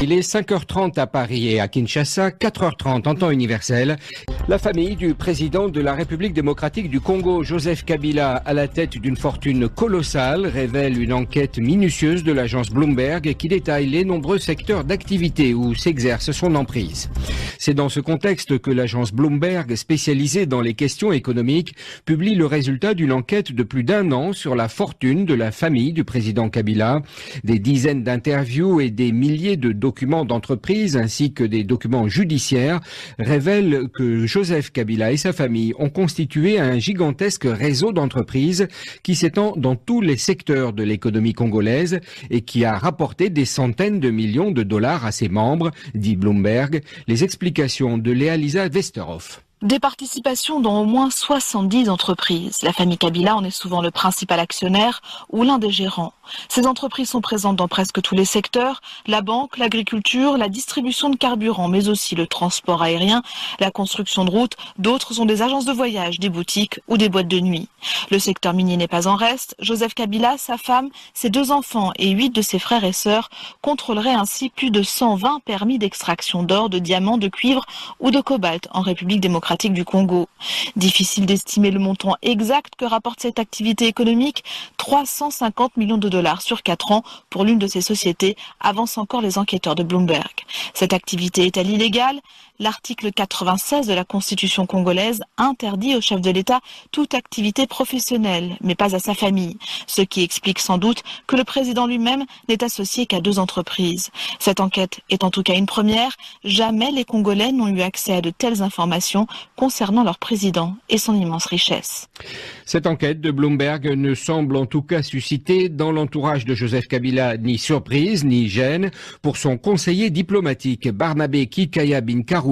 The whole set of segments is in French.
Il est 5h30 à Paris et à Kinshasa, 4h30 en temps universel. La famille du président de la République démocratique du Congo, Joseph Kabila, à la tête d'une fortune colossale, révèle une enquête minutieuse de l'agence Bloomberg qui détaille les nombreux secteurs d'activité où s'exerce son emprise. C'est dans ce contexte que l'agence Bloomberg, spécialisée dans les questions économiques, publie le résultat d'une enquête de plus d'1 an sur la fortune de la famille du président Kabila. Des dizaines d'interviews et des milliers de documents d'entreprise ainsi que des documents judiciaires révèlent que Joseph Kabila et sa famille ont constitué un gigantesque réseau d'entreprises qui s'étend dans tous les secteurs de l'économie congolaise et qui a rapporté des centaines de millions de dollars à ses membres, dit Bloomberg. Les explications de Léa-Lisa Westerhoff. Des participations dans au moins 70 entreprises. La famille Kabila en est souvent le principal actionnaire ou l'un des gérants. Ces entreprises sont présentes dans presque tous les secteurs, la banque, l'agriculture, la distribution de carburant, mais aussi le transport aérien, la construction de routes. D'autres sont des agences de voyage, des boutiques ou des boîtes de nuit. Le secteur minier n'est pas en reste. Joseph Kabila, sa femme, ses 2 enfants et 8 de ses frères et sœurs contrôleraient ainsi plus de 120 permis d'extraction d'or, de diamants, de cuivre ou de cobalt en République démocratique du Congo. Difficile d'estimer le montant exact que rapporte cette activité économique, 350 millions de dollars sur 4 ans pour l'une de ces sociétés, avancent encore les enquêteurs de Bloomberg. Cette activité est-elle illégale ? L'article 96 de la Constitution congolaise interdit au chef de l'État toute activité professionnelle, mais pas à sa famille. Ce qui explique sans doute que le président lui-même n'est associé qu'à 2 entreprises. Cette enquête est en tout cas une première. Jamais les Congolais n'ont eu accès à de telles informations concernant leur président et son immense richesse. Cette enquête de Bloomberg ne semble en tout cas susciter dans l'entourage de Joseph Kabila ni surprise ni gêne. Pour son conseiller diplomatique Barnabé Kikaya Binkaroubi,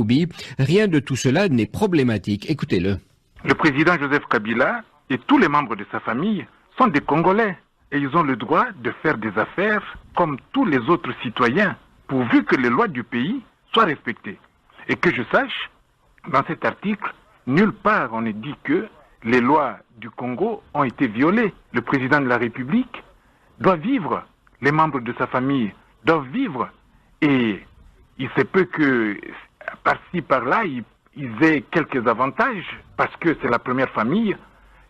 rien de tout cela n'est problématique. Écoutez-le. Le président Joseph Kabila et tous les membres de sa famille sont des Congolais et ils ont le droit de faire des affaires comme tous les autres citoyens, pourvu que les lois du pays soient respectées. Et que je sache, dans cet article, nulle part on ne dit que les lois du Congo ont été violées. Le président de la République doit vivre, les membres de sa famille doivent vivre, et il se peut que par-ci par-là ils aient quelques avantages parce que c'est la première famille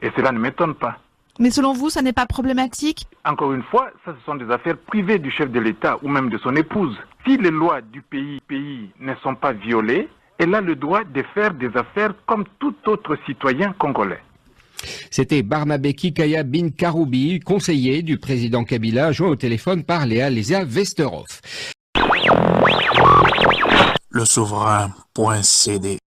et cela ne m'étonne pas. Mais selon vous, ça n'est pas problématique ? Encore une fois, ça ce sont des affaires privées du chef de l'État ou même de son épouse. Si les lois du pays ne sont pas violées, elle a le droit de faire des affaires comme tout autre citoyen congolais. C'était Barnabé Kikaya Binkaroubi, conseiller du président Kabila, joint au téléphone par Léa-Lisa Westerhoff. Le souverain.cd